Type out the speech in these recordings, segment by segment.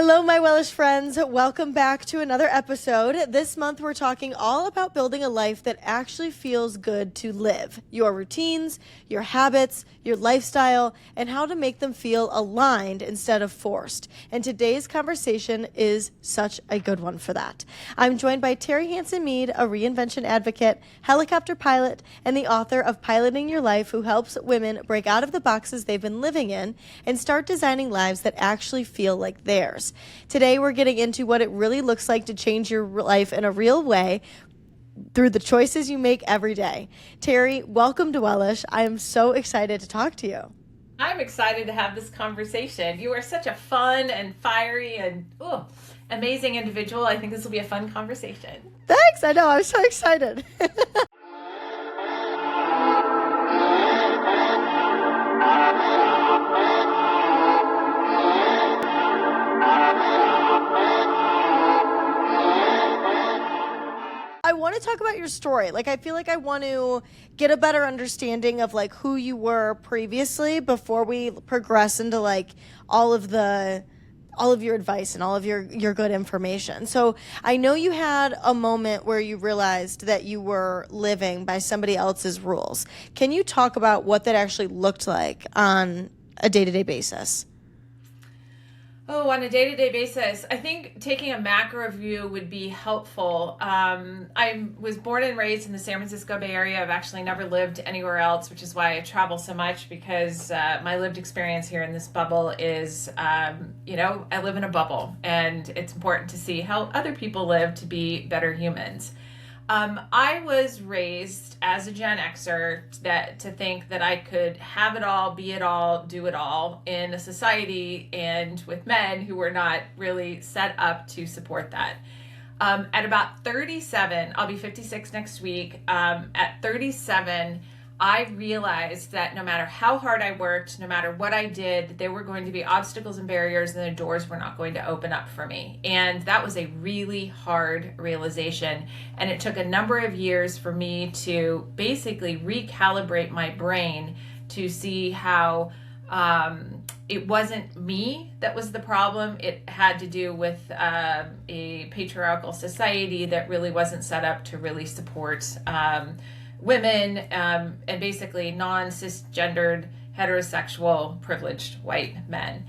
Hello, my Wellish friends. Welcome back to another episode. This month, we're talking all about building a life that actually feels good to live. Your routines, your habits, your lifestyle, and how to make them feel aligned instead of forced. And today's conversation is such a good one for that. I'm joined by Terri Hanson Mead, a reinvention advocate, helicopter pilot, and the author of Piloting Your Life, who helps women break out of the boxes they've been living in and start designing lives that actually feel like theirs. Today, we're getting into what it really looks like to change your life in a real way through the choices you make every day. Terri, welcome to Wellish. I am so excited to talk to you. I'm excited to have this conversation. You are such a fun and fiery and amazing individual. I think this will be a fun conversation. Thanks. I know. I'm so excited. I want to talk about your story. I feel like I want to get a better understanding of who you were previously before we progress into all of your advice and all of your good information. So I know you had a moment where you realized that you were living by somebody else's rules. Can you talk about what that actually looked like on a day-to-day basis? On a day-to-day basis, I think taking a macro view would be helpful. I was born and raised in the San Francisco Bay Area. I've actually never lived anywhere else, which is why I travel so much, because my lived experience here in this bubble is, I live in a bubble, and it's important to see how other people live to be better humans. I was raised as a Gen Xer to think that I could have it all, be it all, do it all in a society and with men who were not really set up to support that. At about 37, I'll be 56 next week. At 37, I realized that no matter how hard I worked, no matter what I did, there were going to be obstacles and barriers, and the doors were not going to open up for me. And that was a really hard realization. And it took a number of years for me to basically recalibrate my brain to see how it wasn't me that was the problem. It had to do with a patriarchal society that really wasn't set up to really support women and basically non-cisgendered, heterosexual, privileged white men.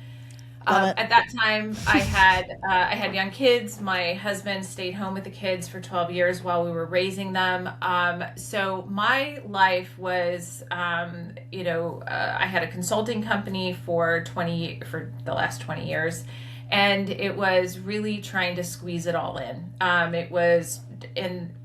At that time, I had young kids. My husband stayed home with the kids for 12 years while we were raising them. So my life was, I had a consulting company for the last 20 years. And it was really trying to squeeze it all in. It was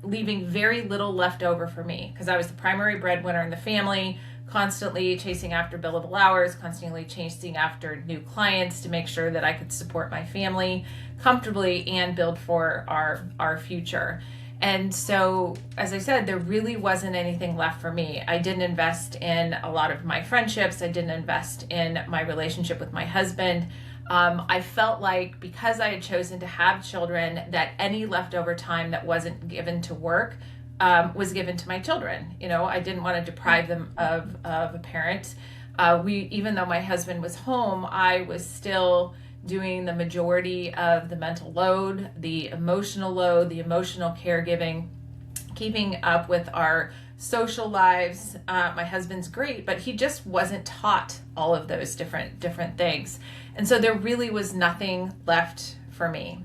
leaving very little left over for me, because I was the primary breadwinner in the family, constantly chasing after billable hours, constantly chasing after new clients to make sure that I could support my family comfortably and build for our future. And so, as I said, there really wasn't anything left for me. I didn't invest in a lot of my friendships. I didn't invest in my relationship with my husband. I felt like because I had chosen to have children, that any leftover time that wasn't given to work was given to my children. I didn't want to deprive them of a parent. Even though my husband was home, I was still doing the majority of the mental load, the emotional caregiving, keeping up with our social lives. My husband's great, but he just wasn't taught all of those different things. And so there really was nothing left for me.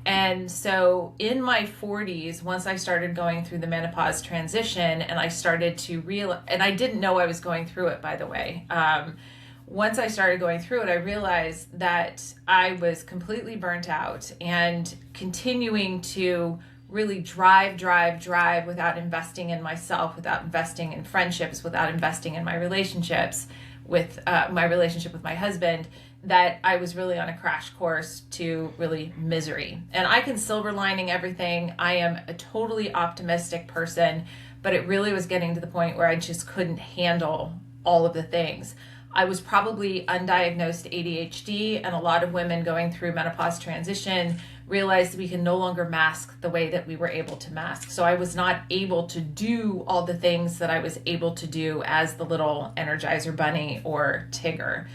And so in my 40s, once I started going through the menopause transition, and I started to realize, and I didn't know I was going through it, by the way. Once I started going through it, I realized that I was completely burnt out and continuing to really drive without investing in myself, without investing in friendships, without investing in my relationships, with my relationship with my husband, that I was really on a crash course to really misery. And I can silver lining everything. I am a totally optimistic person, but it really was getting to the point where I just couldn't handle all of the things. I was probably undiagnosed ADHD, and a lot of women going through menopause transition realized we can no longer mask the way that we were able to mask. So I was not able to do all the things that I was able to do as the little Energizer Bunny or Tigger.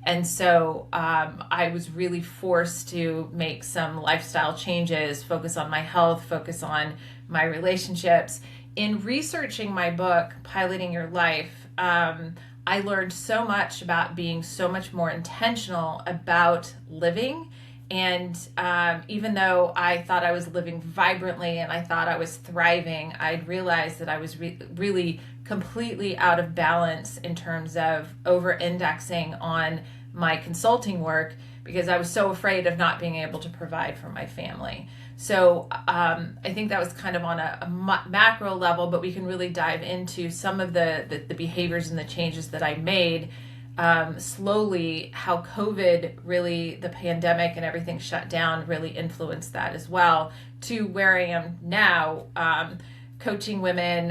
And so I was really forced to make some lifestyle changes, focus on my health, focus on my relationships. In researching my book, Piloting Your Life, I learned so much about being so much more intentional about living. And even though I thought I was living vibrantly and I thought I was thriving, I'd realized that I was really completely out of balance in terms of over-indexing on my consulting work because I was so afraid of not being able to provide for my family. So I think that was kind of on a macro level, but we can really dive into some of the behaviors and the changes that I made slowly, how COVID really, the pandemic and everything shut down really influenced that as well, to where I am now, coaching women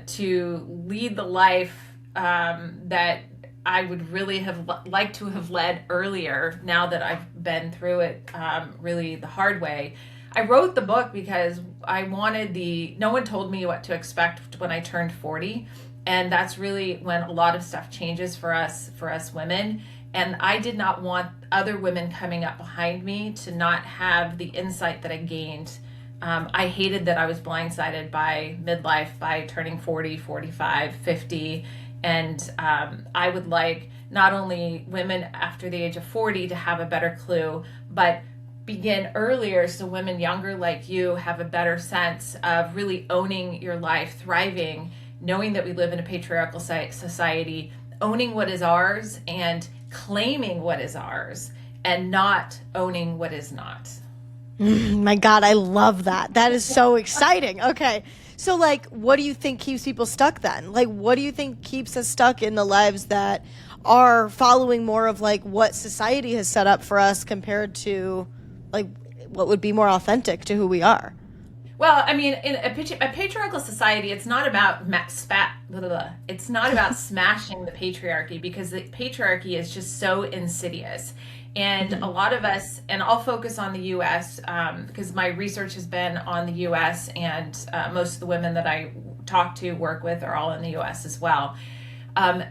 to lead the life that I would really have liked to have led earlier, now that I've been through it really the hard way. I wrote the book because I wanted no one told me what to expect when I turned 40. And that's really when a lot of stuff changes for us women. And I did not want other women coming up behind me to not have the insight that I gained. I hated that I was blindsided by midlife, by turning 40, 45, 50. And I would like not only women after the age of 40 to have a better clue, but begin earlier so women younger like you have a better sense of really owning your life, thriving, knowing that we live in a patriarchal society, owning what is ours and claiming what is ours and not owning what is not. My God, I love that. That is so exciting. Okay. So like, what do you think keeps people stuck then? Like, what do you think keeps us stuck in the lives that are following more of like what society has set up for us compared to like what would be more authentic to who we are? Well, I mean, in a patriarchal society, it's not about it's not about smashing the patriarchy, because the patriarchy is just so insidious. And a lot of us, and I'll focus on the U.S. Because my research has been on the U.S. and most of the women that I talk to, work with, are all in the U.S. as well.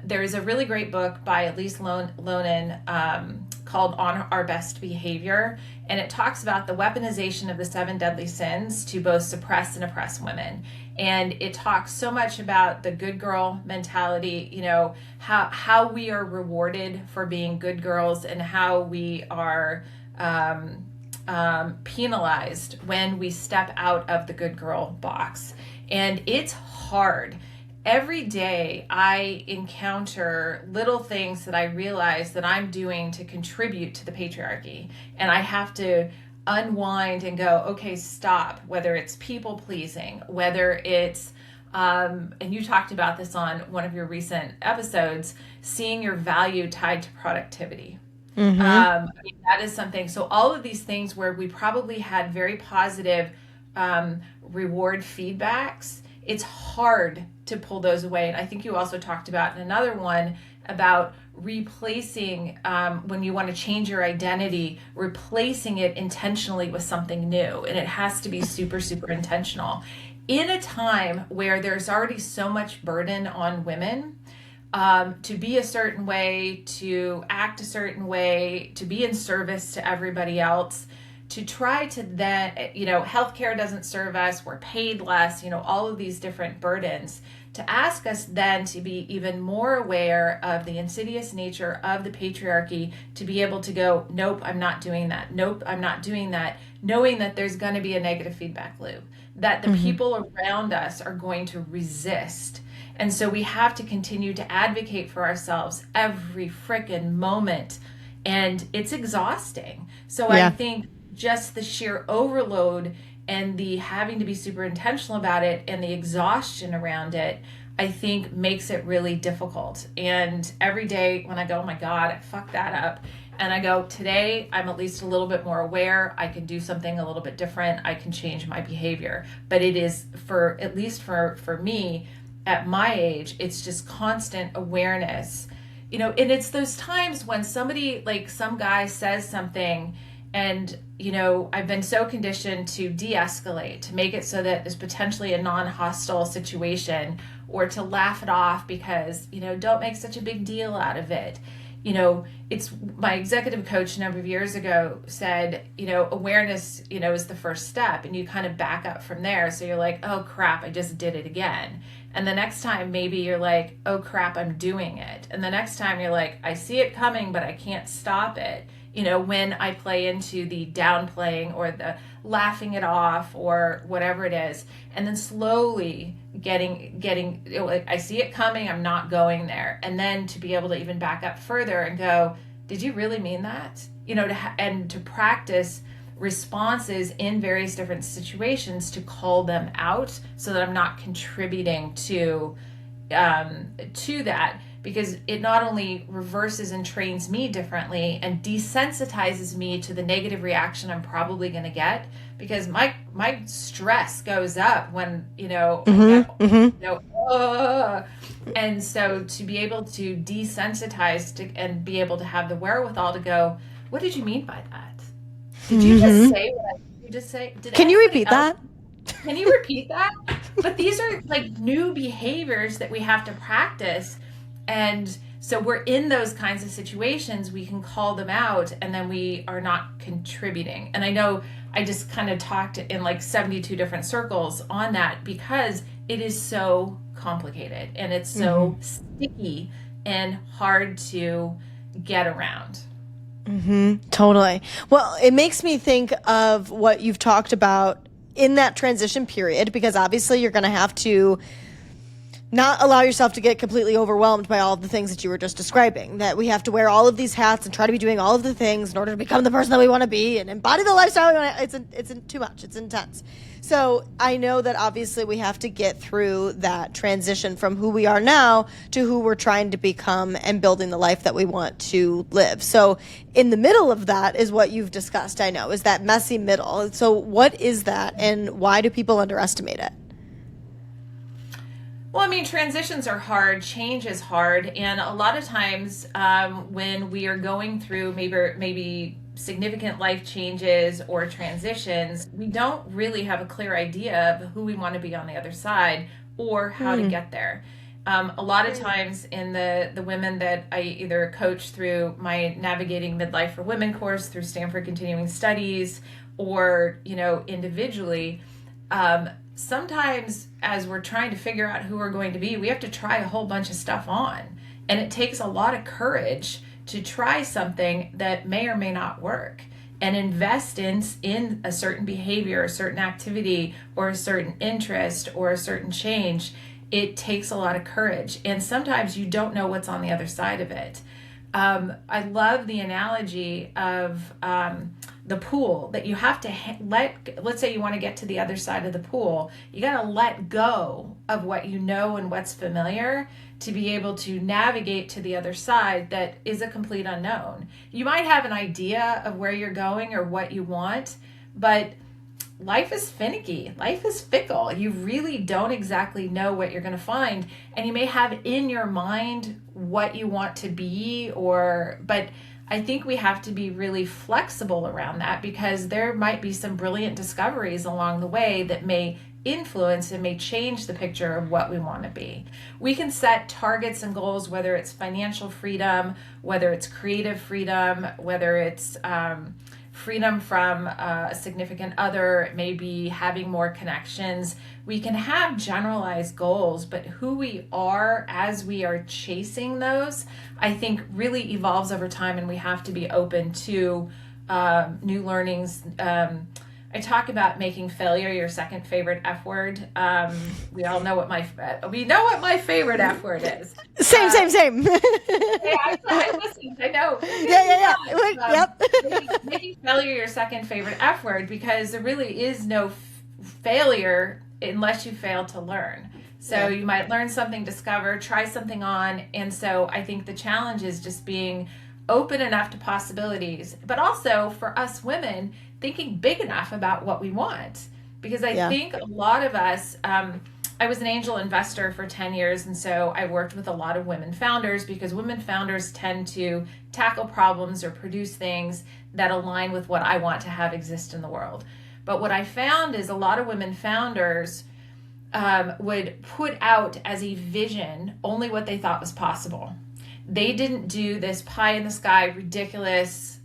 There is a really great book by Elise Lonen called On Our Best Behavior, and it talks about the weaponization of the 7 deadly sins to both suppress and oppress women. And it talks so much about the good girl mentality, you know, how we are rewarded for being good girls and how we are penalized when we step out of the good girl box. And it's hard. Every day I encounter little things that I realize that I'm doing to contribute to the patriarchy. And I have to unwind and go, okay, stop. Whether it's people pleasing, whether it's, and you talked about this on one of your recent episodes, seeing your value tied to productivity. Mm-hmm. I mean, that is something. So all of these things where we probably had very positive reward feedbacks, it's hard to pull those away. And I think you also talked about in another one about replacing, when you want to change your identity, replacing it intentionally with something new. And it has to be super, super intentional. In a time where there's already so much burden on women, to be a certain way, to act a certain way, to be in service to everybody else, to try to then, you know, healthcare doesn't serve us, we're paid less, you know, all of these different burdens, to ask us then to be even more aware of the insidious nature of the patriarchy, to be able to go, nope, I'm not doing that. Nope, I'm not doing that. Knowing that there's going to be a negative feedback loop, that the people around us are going to resist. And so we have to continue to advocate for ourselves every frickin' moment. And it's exhausting. So I think just the sheer overload and the having to be super intentional about it and the exhaustion around it, I think makes it really difficult. And every day when I go, oh my God, I fucked that up. And I go, today I'm at least a little bit more aware. I can do something a little bit different. I can change my behavior. But it is, for at least for me at my age, it's just constant awareness. You know, and it's those times when somebody, like some guy says something, and, you know, I've been so conditioned to de-escalate, to make it so that it's potentially a non-hostile situation, or to laugh it off because, you know, don't make such a big deal out of it. it's my executive coach a number of years ago said, awareness, is the first step, and you kind of back up from there. So you're like, oh crap, I just did it again. And the next time maybe you're like, oh crap, I'm doing it. And the next time you're like, I see it coming, but I can't stop it. When I play into the downplaying or the laughing it off or whatever it is, and then slowly getting, I see it coming, I'm not going there. And then to be able to even back up further and go, did you really mean that? And to practice responses in various different situations to call them out so that I'm not contributing to that, because it not only reverses and trains me differently and desensitizes me to the negative reaction I'm probably going to get, because my stress goes up when and so to be able to desensitize and be able to have the wherewithal to go, what did you mean by that? Did you just say what you just say? Can you repeat that? Can you repeat that? But these are like new behaviors that we have to practice. And so we're in those kinds of situations, we can call them out, and then we are not contributing. And I know I just kind of talked in like 72 different circles on that, because it is so complicated and it's so sticky and hard to get around. Totally. Well, it makes me think of what you've talked about in that transition period, because obviously you're going to have to not allow yourself to get completely overwhelmed by all of the things that you were just describing, that we have to wear all of these hats and try to be doing all of the things in order to become the person that we want to be and embody the lifestyle we want to. It's too much. It's intense. So I know that obviously we have to get through that transition from who we are now to who we're trying to become and building the life that we want to live. So in the middle of that is what you've discussed, I know, is that messy middle. So what is that, and why do people underestimate it? Well, I mean, transitions are hard, change is hard, and a lot of times when we are going through maybe significant life changes or transitions, we don't really have a clear idea of who we want to be on the other side or how to get there. A lot of times in the women that I either coach through my Navigating Midlife for Women course, through Stanford Continuing Studies, or, individually, sometimes as we're trying to figure out who we're going to be, we have to try a whole bunch of stuff on. And it takes a lot of courage to try something that may or may not work, and invest in a certain behavior, a certain activity, or a certain interest, or a certain change. It takes a lot of courage. And sometimes you don't know what's on the other side of it. I love the analogy of the pool, that you have to let's say you want to get to the other side of the pool. You got to let go of what you know and what's familiar to be able to navigate to the other side that is a complete unknown. You might have an idea of where you're going or what you want, but life is finicky. Life is fickle. You really don't exactly know what you're going to find. And you may have in your mind what you want to be, but I think we have to be really flexible around that, because there might be some brilliant discoveries along the way that may influence and may change the picture of what we want to be. We can set targets and goals, whether it's financial freedom, whether it's creative freedom, whether it's freedom from a significant other, maybe having more connections. We can have generalized goals, but who we are as we are chasing those, I think really evolves over time, and we have to be open to new learnings. I talk about making failure your second favorite F word. We all know what my favorite F word is. Same. Yeah, I listened. I know. Yep. Making failure your second favorite F word, because there really is no failure unless you fail to learn. So you might learn something, discover, try something on. And so I think the challenge is just being open enough to possibilities, but also for us women, thinking big enough about what we want. Because I think a lot of us, I was an angel investor for 10 years. And so I worked with a lot of women founders, because women founders tend to tackle problems or produce things that align with what I want to have exist in the world. But what I found is a lot of women founders would put out as a vision only what they thought was possible. They didn't do this pie in the sky, ridiculous,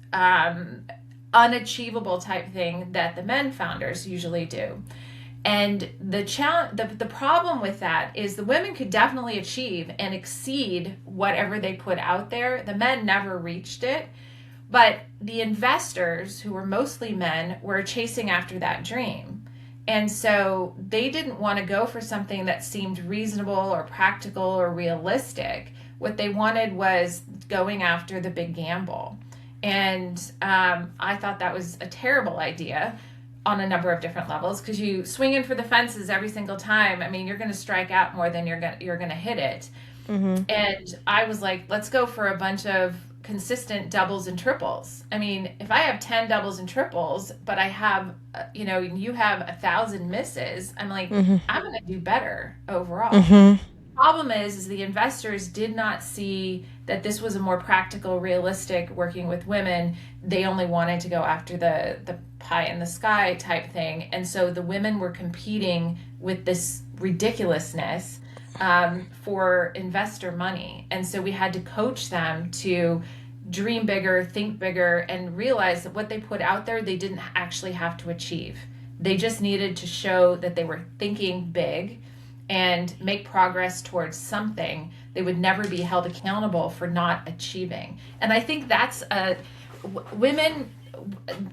unachievable type thing that the men founders usually do. And the problem with that is the women could definitely achieve and exceed whatever they put out there. The men never reached it, but the investors, who were mostly men, were chasing after that dream. And so they didn't want to go for something that seemed reasonable or practical or realistic. What they wanted was going after the big gamble. And I thought that was a terrible idea on a number of different levels, because you swing in for the fences every single time. I mean, you're going to strike out more than you're going to hit it. Mm-hmm. And I was like, let's go for a bunch of consistent doubles and triples. I mean, if I have 10 doubles and triples, but I have, you have 1,000 misses, I'm like, mm-hmm. I'm going to do better overall. Mm-hmm. Problem is the investors did not see that this was a more practical, realistic working with women. They only wanted to go after the pie in the sky type thing. And so the women were competing with this ridiculousness for investor money. And so we had to coach them to dream bigger, think bigger, and realize that what they put out there, they didn't actually have to achieve. They just needed to show that they were thinking big and make progress towards something. They would never be held accountable for not achieving. And I think that's women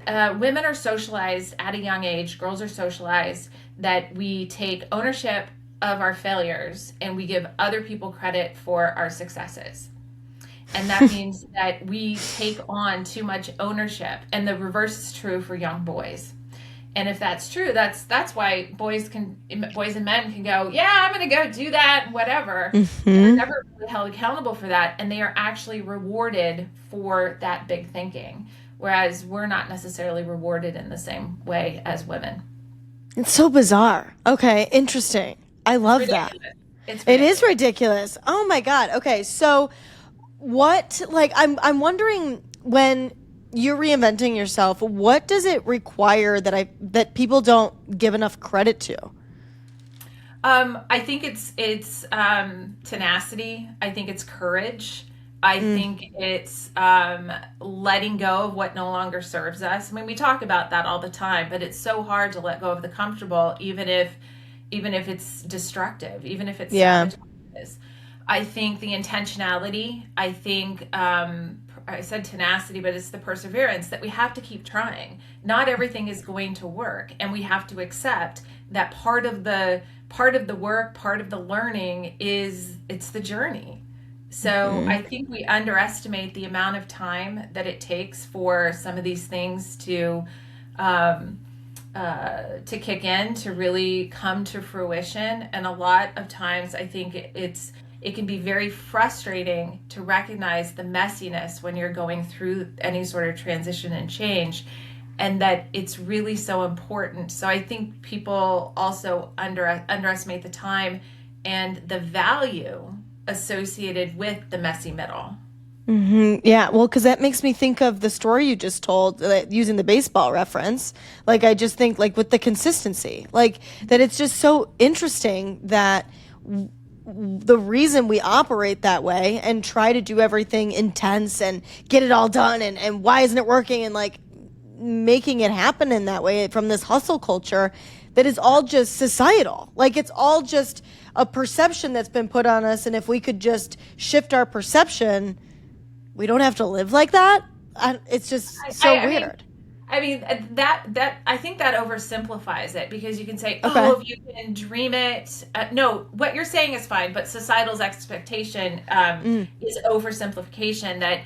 are socialized at a young age, girls are socialized that we take ownership of our failures and we give other people credit for our successes. And that means that we take on too much ownership. And the reverse is true for young boys. And if that's true, that's why boys and men can go, yeah, I'm going to go do that, whatever. Mm-hmm. They're never really held accountable for that. And they are actually rewarded for that big thinking. Whereas we're not necessarily rewarded in the same way as women. It's so bizarre. Okay, interesting. I love that. It is ridiculous. Oh my God. Okay, so what, I'm wondering, when you're reinventing yourself, what does it require that people don't give enough credit to? I think it's tenacity. I think it's courage. I think it's letting go of what no longer serves us. I mean, we talk about that all the time, but it's so hard to let go of the comfortable, even if it's destructive, even if it's sabotageous. I think the intentionality, I think I said tenacity, but it's the perseverance that we have to keep trying. Not everything is going to work, and we have to accept that part of the work, part of the learning it's the journey. So I think we underestimate the amount of time that it takes for some of these things to kick in, to really come to fruition. And a lot of times I think it can be very frustrating to recognize the messiness when you're going through any sort of transition and change, and that it's really so important. So I think people also underestimate the time and the value associated with the messy middle. Mm-hmm. Yeah, well, because that makes me think of the story you just told, using the baseball reference. I just think, with the consistency, that it's just so interesting that the reason we operate that way and try to do everything intense and get it all done and why isn't it working, and making it happen in that way from this hustle culture, that is all just societal. It's all just a perception that's been put on us. And if we could just shift our perception, we don't have to live like that. It's just weird. I mean, that I think that oversimplifies it, because you can say, if you can dream it. No, what you're saying is fine, but societal's expectation is oversimplification. That,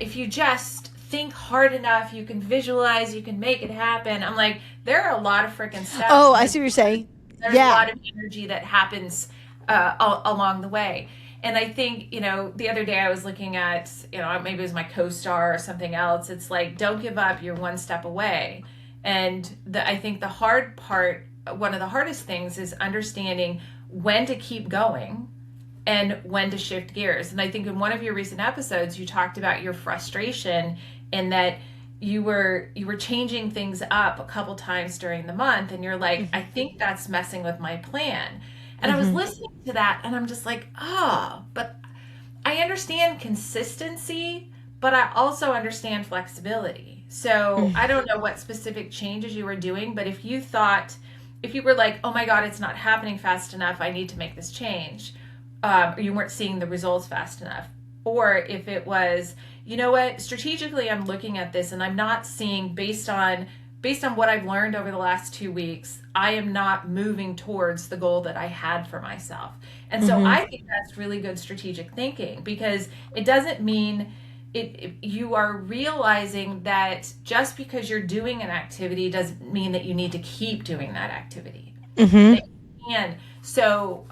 if you just think hard enough, you can visualize, you can make it happen. I'm like, there are a lot of freaking steps. Oh, I see what you're saying. There's a lot of energy that happens along the way. And I think, the other day I was looking at, maybe it was my co-star or something else. It's like, don't give up, you're one step away. And I think the hard part, one of the hardest things, is understanding when to keep going and when to shift gears. And I think in one of your recent episodes, you talked about your frustration in that you were changing things up a couple times during the month, and you're like, I think that's messing with my plan. And I was listening to that, and I'm just like, but I understand consistency, but I also understand flexibility. So I don't know what specific changes you were doing, but if you were like, oh my God, it's not happening fast enough, I need to make this change, or you weren't seeing the results fast enough, or if it was, you know what, strategically I'm looking at this and I'm not seeing based on what I've learned over the last 2 weeks, I am not moving towards the goal that I had for myself. And so I think that's really good strategic thinking, because it doesn't mean you are realizing that just because you're doing an activity doesn't mean that you need to keep doing that activity. That you can. So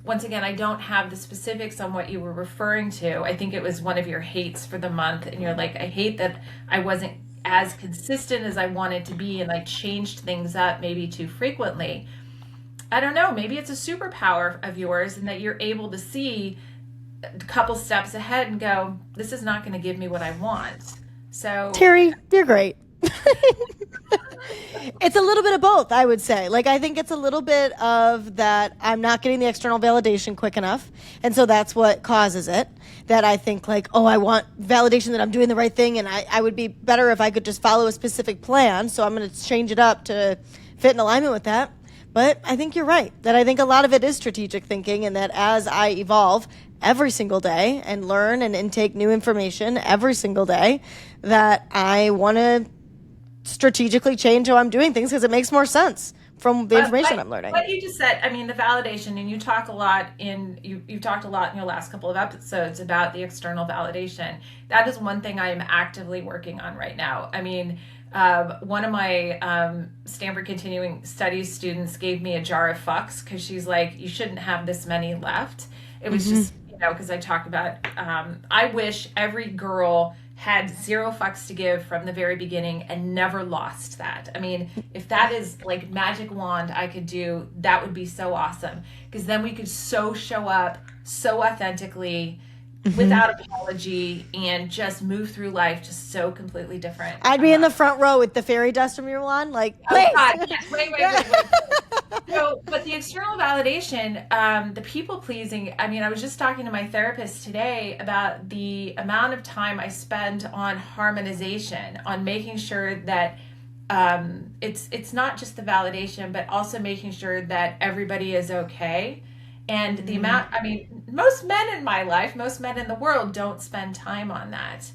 once again, I don't have the specifics on what you were referring to. I think it was one of your hates for the month, and you're like, I hate that I wasn't as consistent as I wanted to be, and I changed things up maybe too frequently. I don't know, maybe it's a superpower of yours, and that you're able to see a couple steps ahead and go, this is not going to give me what I want. So Terri, you're great. It's a little bit of both, I would say. Like, I think it's a little bit of that I'm not getting the external validation quick enough. And so that's what causes it. That I think like, oh, I want validation that I'm doing the right thing. And I would be better if I could just follow a specific plan. So I'm going to change it up to fit in alignment with that. But I think you're right. That I think a lot of it is strategic thinking, and that as I evolve every single day and learn and intake new information every single day, that I want to strategically change how I'm doing things because it makes more sense from the information I'm learning. What you just said, I mean, the validation, and you talk a lot you've talked a lot in your last couple of episodes about the external validation. That is one thing I am actively working on right now. I mean, one of my Stanford Continuing Studies students gave me a jar of fucks because she's like, you shouldn't have this many left. It was just, because I talk about, I wish every girl had 0 fucks to give from the very beginning and never lost that. I mean, if that is like magic wand I could do, that would be so awesome. Because then we could so show up so authentically, without apology, and just move through life just so completely different. I'd be in the front row with the fairy dust from your wand, like, please. Oh God, yes. Wait. So, but the external validation, the people pleasing, I mean, I was just talking to my therapist today about the amount of time I spend on harmonization, on making sure that it's not just the validation, but also making sure that everybody is okay. And the amount, I mean, most men in my life, most men in the world don't spend time on that.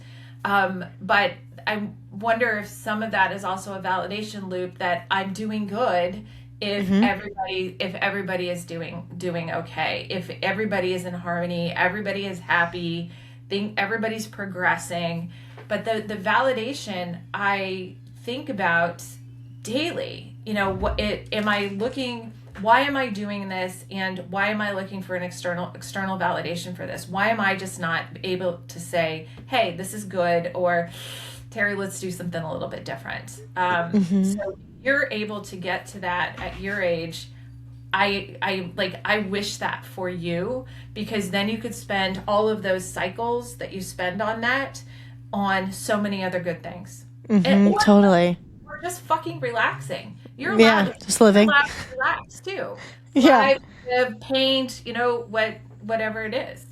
But I wonder if some of that is also a validation loop, that I'm doing good if everybody is doing okay, if everybody is in harmony, everybody is happy, everybody's progressing. But the validation I think about daily, why am I doing this, and why am I looking for an external validation for this? Why am I just not able to say, hey, this is good, or Terri, let's do something a little bit different? So you're able to get to that at your age. I wish that for you, because then you could spend all of those cycles that you spend on that on so many other good things. Totally. Or just fucking relaxing. You're allowed just living. You're allowed to relax too. Yeah. Live, paint, whatever it is.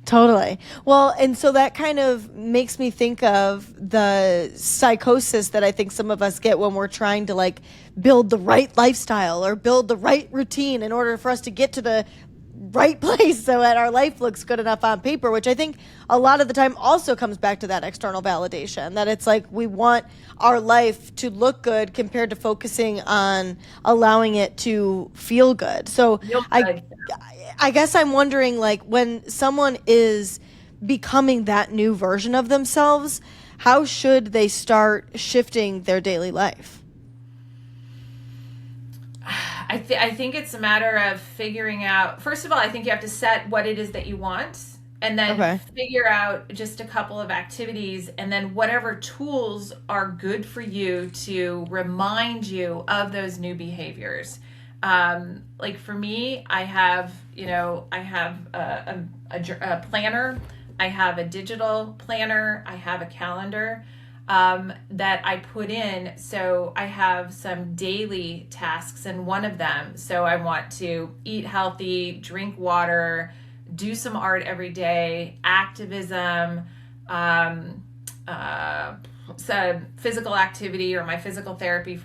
Totally. Well, and so that kind of makes me think of the psychosis that I think some of us get when we're trying to like build the right lifestyle or build the right routine in order for us to get to the right place so that our life looks good enough on paper, which I think a lot of the time also comes back to that external validation, that it's like we want our life to look good compared to focusing on allowing it to feel good. So I guess I'm wondering, like, when someone is becoming that new version of themselves, how should they start shifting their daily life? I think it's a matter of figuring out, first of all, I think you have to set what it is that you want, and then figure out just a couple of activities, and then whatever tools are good for you to remind you of those new behaviors. Like for me, I have a planner, I have a digital planner, I have a calendar that I put in. So I have some daily tasks, and one of them, so I want to eat healthy, drink water, do some art every day, activism, so physical activity, or my physical therapy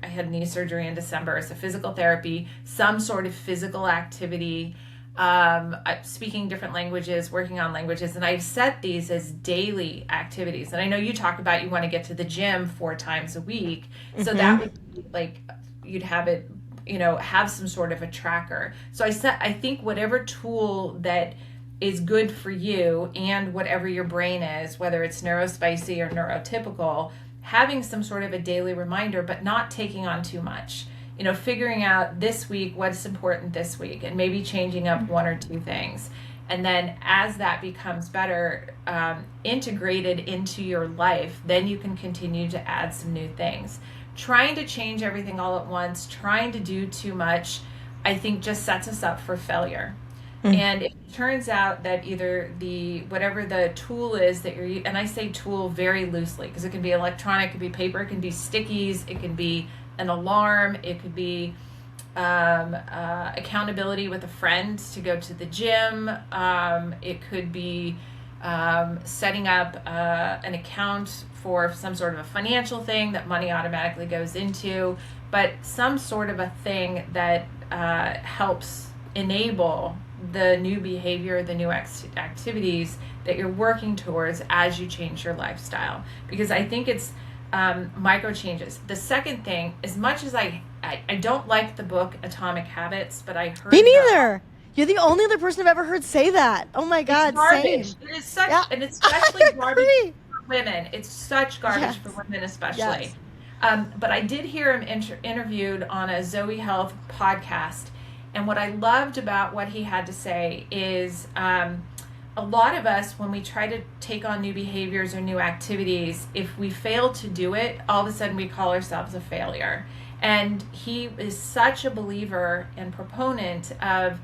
I had knee surgery in December. So physical therapy, some sort of physical activity, speaking different languages, working on languages. And I've set these as daily activities. And I know you talk about you want to get to the gym 4 times a week. So that would be like, you'd have it, have some sort of a tracker. So I think whatever tool that is good for you and whatever your brain is, whether it's neurospicy or neurotypical, having some sort of a daily reminder, but not taking on too much. Figuring out this week what's important this week, and maybe changing up 1 or 2 things. And then as that becomes better, integrated into your life, then you can continue to add some new things. Trying to change everything all at once, trying to do too much, I think just sets us up for failure. And it turns out that either whatever the tool is that you're, and I say tool very loosely, because it can be electronic, it can be paper, it can be stickies, it can be an alarm, it could be accountability with a friend to go to the gym, it could be setting up an account for some sort of a financial thing that money automatically goes into, but some sort of a thing that helps enable the new behavior, the new activities that you're working towards as you change your lifestyle. Because I think it's micro changes. The second thing, as much as I don't like the book Atomic Habits, but I heard me neither. You're the only other person I've ever heard say that. Oh my God, garbage. Same. It is such, and especially garbage for women. It's such garbage for women, especially. But I did hear him interviewed on a Zoe Health podcast. And what I loved about what he had to say is a lot of us, when we try to take on new behaviors or new activities, if we fail to do it, all of a sudden we call ourselves a failure. And he is such a believer and proponent of,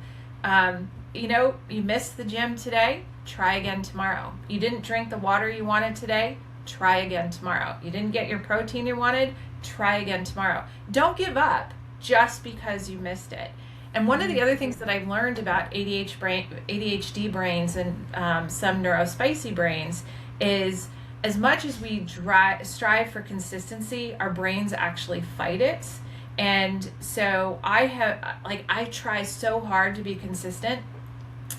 you missed the gym today, try again tomorrow. You didn't drink the water you wanted today, try again tomorrow. You didn't get your protein you wanted, try again tomorrow. Don't give up just because you missed it. And one of the other things that I've learned about ADHD brains and some neurospicy brains is, as much as we strive for consistency, our brains actually fight it. And so I try so hard to be consistent,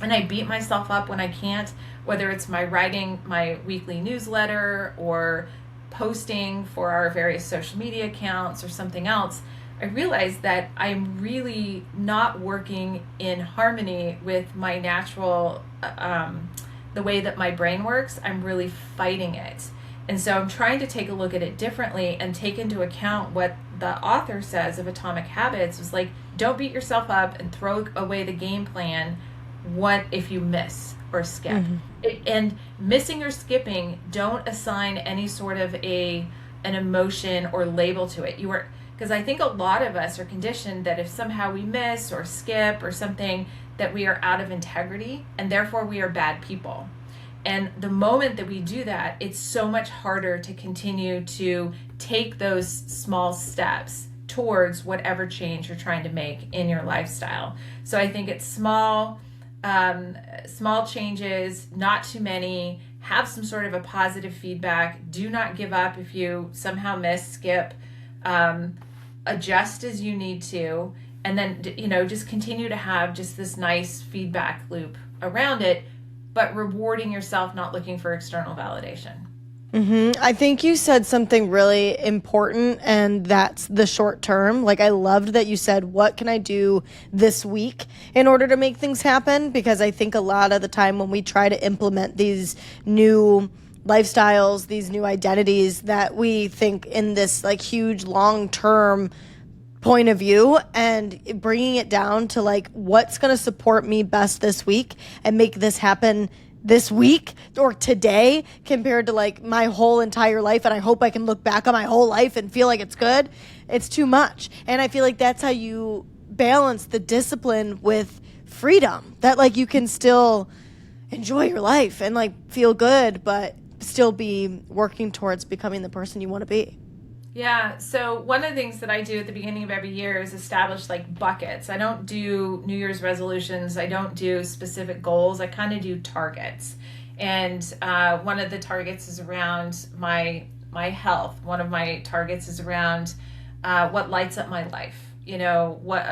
and I beat myself up when I can't, whether it's my writing my weekly newsletter or posting for our various social media accounts or something else. I realized that I'm really not working in harmony with my natural, the way that my brain works. I'm really fighting it. And so I'm trying to take a look at it differently and take into account what the author says of Atomic Habits. Was like, don't beat yourself up and throw away the game plan. What if you miss or skip? And missing or skipping, don't assign any sort of an emotion or label to it. Because I think a lot of us are conditioned that if somehow we miss or skip or something, that we are out of integrity and therefore we are bad people. And the moment that we do that, it's so much harder to continue to take those small steps towards whatever change you're trying to make in your lifestyle. So I think it's small changes, not too many. Have some sort of a positive feedback. Do not give up if you somehow miss, skip. Adjust as you need to, and then just continue to have just this nice feedback loop around it, but rewarding yourself, not looking for external validation. I think you said something really important, and that's the short term. Like, I loved that you said, what can I do this week in order to make things happen? Because I think a lot of the time when we try to implement these new lifestyles, these new identities, that we think in this like huge long-term point of view, and bringing it down to like, what's going to support me best this week and make this happen this week or today compared to like my whole entire life. And I hope I can look back on my whole life and feel like it's good. It's too much. And I feel like that's how you balance the discipline with freedom, that like you can still enjoy your life and like feel good, but still be working towards becoming the person you want to be. Yeah. So one of the things that I do at the beginning of every year is establish like buckets. I don't do New Year's resolutions. I don't do specific goals. I kind of do targets. And one of the targets is around my health. One of my targets is around what lights up my life. What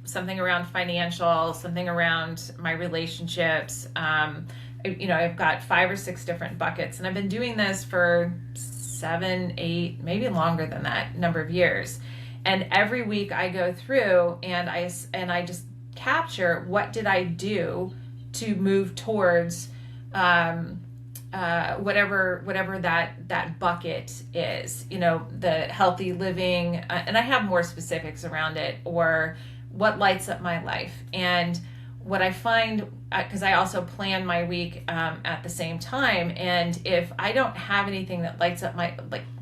something around financial, something around my relationships. I've got 5 or 6 different buckets, and I've been doing this for 7, 8, maybe longer than that number of years. And every week I go through and I just capture what did I do to move towards whatever that bucket is, the healthy living, and I have more specifics around it, or what lights up my life. And what I find, because I also plan my week at the same time, and if I don't have anything that lights up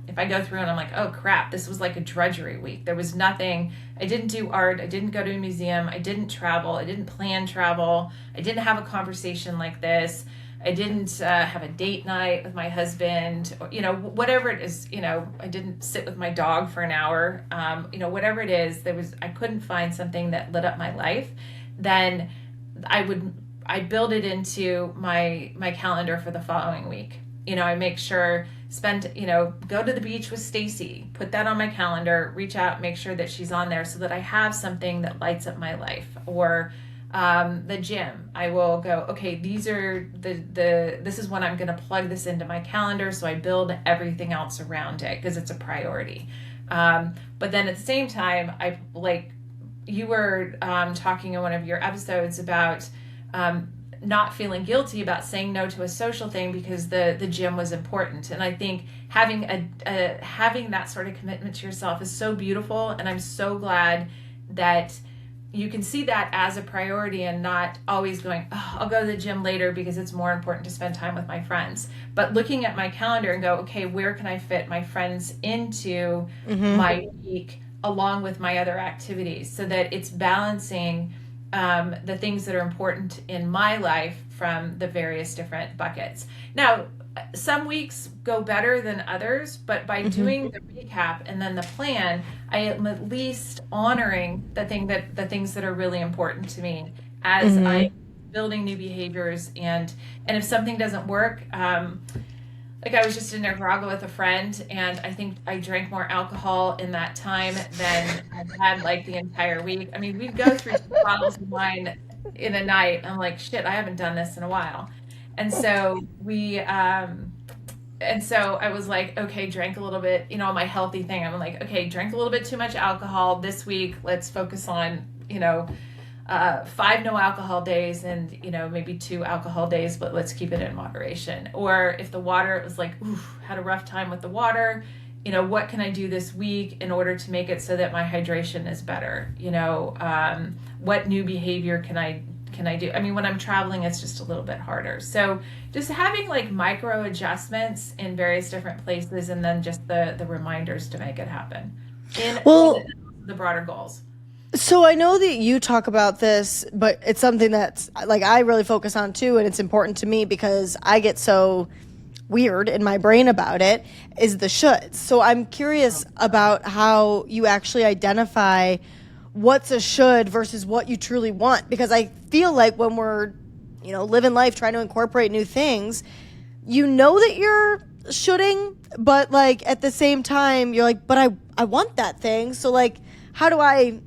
if I go through and I'm like, oh crap, this was like a drudgery week. There was nothing. I didn't do art. I didn't go to a museum. I didn't travel. I didn't plan travel. I didn't have a conversation like this. I didn't have a date night with my husband, or, whatever it is, I didn't sit with my dog for an hour, whatever it is, I couldn't find something that lit up my life. Then I build it into my calendar for the following week. I make sure go to the beach with Stacy, put that on my calendar, reach out, make sure that she's on there so that I have something that lights up my life. Or the gym, I will go, okay, these are this is when I'm going to plug this into my calendar. So I build everything else around it because it's a priority. But then at the same time, you were talking in one of your episodes about not feeling guilty about saying no to a social thing because the gym was important. And I think having having that sort of commitment to yourself is so beautiful. And I'm so glad that you can see that as a priority and not always going, oh, I'll go to the gym later because it's more important to spend time with my friends. But looking at my calendar and go, okay, where can I fit my friends into my week along with my other activities so that it's balancing the things that are important in my life from the various different buckets. Now, some weeks go better than others, but by doing the recap and then the plan, I am at least honoring the things that are really important to me as I'm building new behaviors. And if something doesn't work, like I was just in Nicaragua with a friend, and I think I drank more alcohol in that time than I've had like the entire week. I mean, we'd go through 2 bottles of wine in a night. I'm like, shit, I haven't done this in a while. And so I was like, okay, drank a little bit, my healthy thing. I'm like, okay, drank a little bit too much alcohol this week. Let's focus on, 5 no alcohol days and, maybe 2 alcohol days, but let's keep it in moderation. Or if the water, it was like, had a rough time with the water, what can I do this week in order to make it so that my hydration is better? What new behavior can I do? I mean, when I'm traveling, it's just a little bit harder. So just having like micro adjustments in various different places, and then just the reminders to make it happen. The broader goals. So I know that you talk about this, but it's something that's like I really focus on too, and it's important to me because I get so weird in my brain about it, is the shoulds. So I'm curious about how you actually identify what's a should versus what you truly want, because I feel like when we're living life trying to incorporate new things, that you're shoulding, but like at the same time you're like, but I want that thing, so like how do I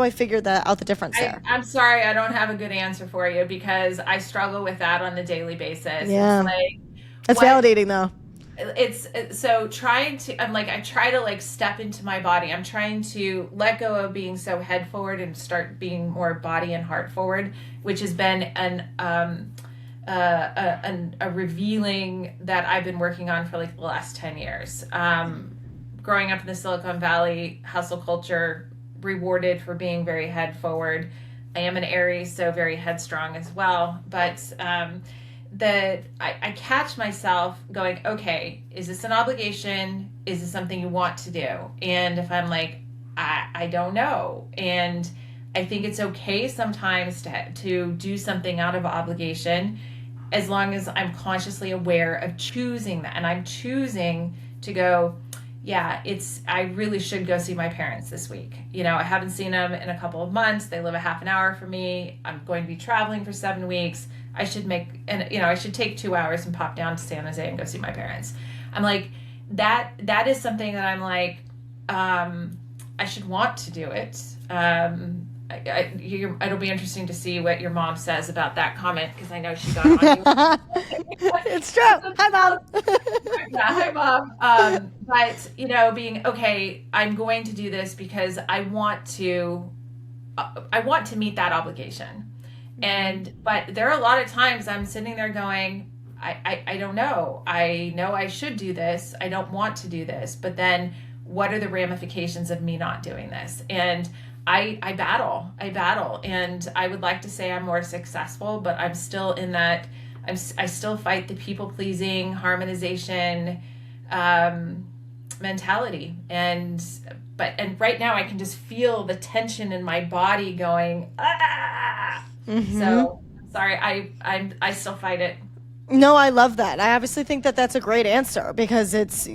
figure that out, the difference there? I'm sorry, I don't have a good answer for you because I struggle with that on a daily basis. Yeah, it's like, that's validating though. It's so I try to like step into my body. I'm trying to let go of being so head forward and start being more body and heart forward, which has been a revealing that I've been working on for like the last 10 years. Growing up in the Silicon Valley, hustle culture, rewarded for being very head forward. I am an Aries, so very headstrong as well. But I catch myself going, okay, is this an obligation? Is this something you want to do? And if I'm like, I don't know. And I think it's okay sometimes to do something out of obligation, as long as I'm consciously aware of choosing that. And I'm choosing to go, yeah, I really should go see my parents this week. I haven't seen them in a couple of months. They live a half an hour from me. I'm going to be traveling for 7 weeks. I should I should take 2 hours and pop down to San Jose and go see my parents. I'm like, that is something that I'm like, I should want to do it. It'll be interesting to see what your mom says about that comment, because I know she got on you. It's true. Hi, Mom. Yeah, hi, Mom. But being okay, I'm going to do this because I want to meet that obligation. But there are a lot of times I'm sitting there going, I don't know. I know I should do this. I don't want to do this. But then what are the ramifications of me not doing this? And I battle, and I would like to say I'm more successful, but I'm still in that. I still fight the people pleasing, harmonization mentality, and right now I can just feel the tension in my body going. Ah! Mm-hmm. So sorry, I still fight it. No, I love that. I obviously think that that's a great answer, because it's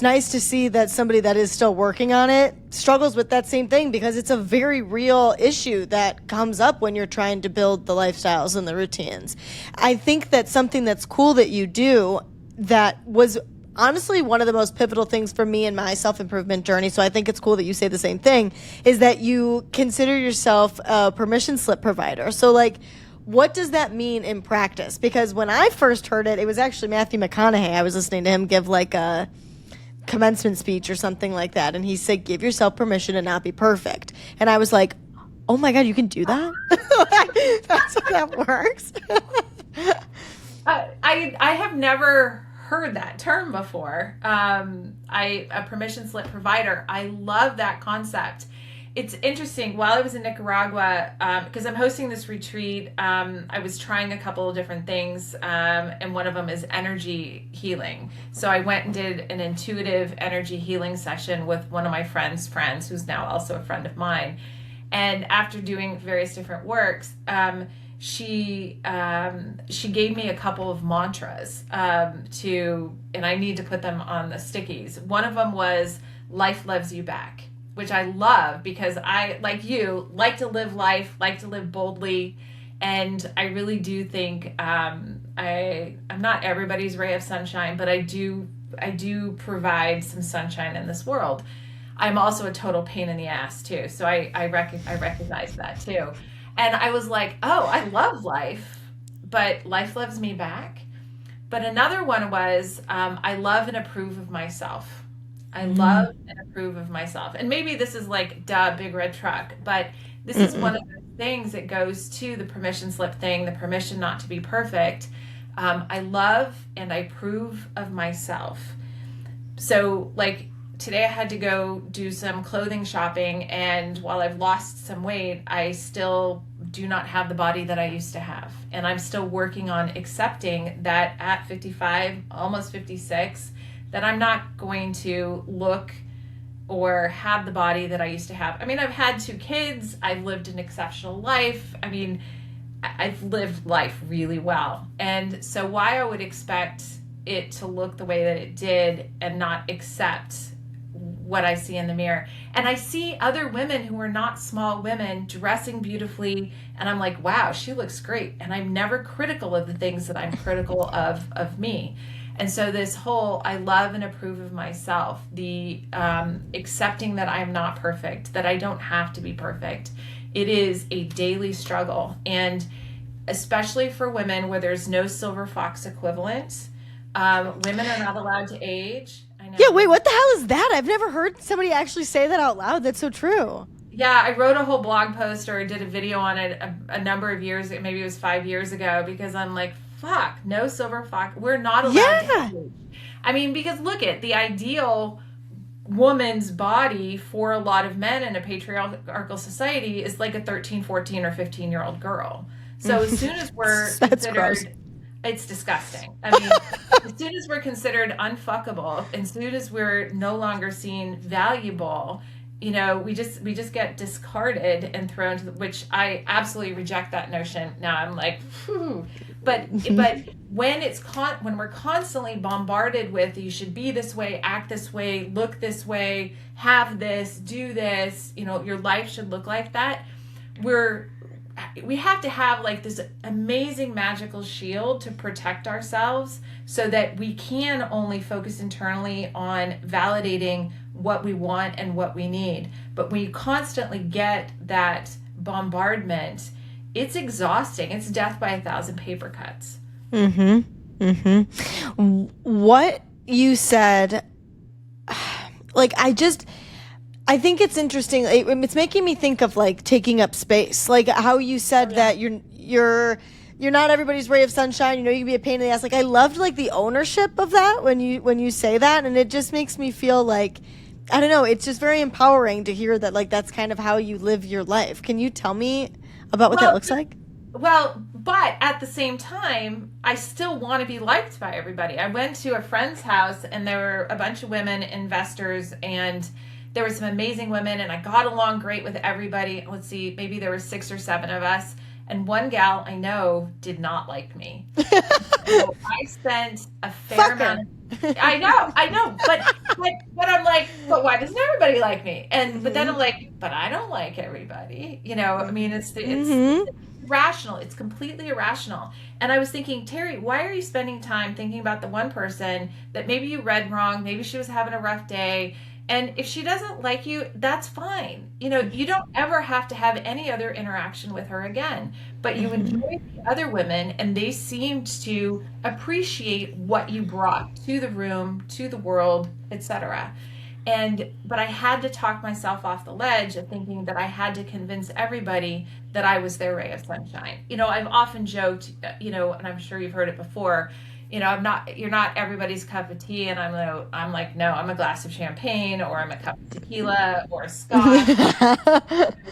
nice to see that somebody that is still working on it struggles with that same thing, because it's a very real issue that comes up when you're trying to build the lifestyles and the routines. I think that something that's cool that you do that was honestly one of the most pivotal things for me in my self-improvement journey, so I think it's cool that you say the same thing, is that you consider yourself a permission slip provider. So like, what does that mean in practice? Because when I first heard it, it was actually Matthew McConaughey. I was listening to him give like a commencement speech or something like that. And he said, give yourself permission to not be perfect. And I was like, oh my God, you can do that? That's how that works. I have never heard that term before. A permission slip provider. I love that concept. It's interesting. While I was in Nicaragua, because I'm hosting this retreat, I was trying a couple of different things, and one of them is energy healing. So I went and did an intuitive energy healing session with one of my friends, who's now also a friend of mine. And after doing various different works, she gave me a couple of mantras and I need to put them on the stickies. One of them was "Life loves you back," which I love, because I, like you, like to live life, like to live boldly. And I really do think I'm not everybody's ray of sunshine, but I do provide some sunshine in this world. I'm also a total pain in the ass too. So I recognize that too. And I was like, oh, I love life, but life loves me back. But another one was, I love and approve of myself. I love and approve of myself. And maybe this is like, duh, big red truck, but this is one of the things that goes to the permission slip thing, the permission not to be perfect. I love and I approve of myself. So like today I had to go do some clothing shopping, and while I've lost some weight, I still do not have the body that I used to have. And I'm still working on accepting that at 55, almost 56, that I'm not going to look or have the body that I used to have. I mean, I've had 2 kids. I've lived an exceptional life. I mean, I've lived life really well. And so why I would expect it to look the way that it did and not accept what I see in the mirror. And I see other women who are not small women dressing beautifully, and I'm like, wow, she looks great. And I'm never critical of the things that I'm critical of me. And so this whole, I love and approve of myself, the accepting that I'm not perfect, that I don't have to be perfect. It is a daily struggle. And especially for women where there's no silver fox equivalent, women are not allowed to age. I know. Yeah, wait, what the hell is that? I've never heard somebody actually say that out loud. That's so true. Yeah, I wrote a whole blog post or did a video on it a number of years, maybe it was 5 years ago, because I'm like, fuck, no silver fox. We're not allowed to age. I mean, because look at the ideal woman's body for a lot of men in a patriarchal society is like a 13, 14, or 15-year-old girl. So as soon as we're considered, it's disgusting. I mean, as soon as we're considered unfuckable, as soon as we're no longer seen valuable, you know, we just get discarded and thrown to which I absolutely reject that notion. Now I'm like, But when when we're constantly bombarded with you should be this way, act this way, look this way, have this, do this, your life should look like that, we have to have like this amazing magical shield to protect ourselves so that we can only focus internally on validating what we want and what we need. But when you constantly get that bombardment, it's exhausting. It's death by 1,000 paper cuts. What you said, like, I think it's interesting. It's making me think of like taking up space, like how you said that you're not everybody's ray of sunshine. You can be a pain in the ass. Like, I loved like the ownership of that when you say that, and it just makes me feel like, I don't know, it's just very empowering to hear that like that's kind of how you live your life. Can you tell me about what that looks like? Well, but at the same time, I still want to be liked by everybody. I went to a friend's house and there were a bunch of women investors, and there were some amazing women, and I got along great with everybody. Let's see, maybe there were 6 or 7 of us. And one gal I know did not like me. So I spent a fair amount of, I know, but I'm like, but why doesn't everybody like me? And but then I'm like, but I don't like everybody. I mean, it's irrational. It's completely irrational. And I was thinking, Terri, why are you spending time thinking about the one person that maybe you read wrong, maybe she was having a rough day, and if she doesn't like you, that's fine. You don't ever have to have any other interaction with her again. But you enjoy the other women, and they seemed to appreciate what you brought to the room, to the world, etc. But I had to talk myself off the ledge of thinking that I had to convince everybody that I was their ray of sunshine. I've often joked, and I'm sure you've heard it before, you're not everybody's cup of tea. And I'm like, no, I'm a glass of champagne, or I'm a cup of tequila or a scotch,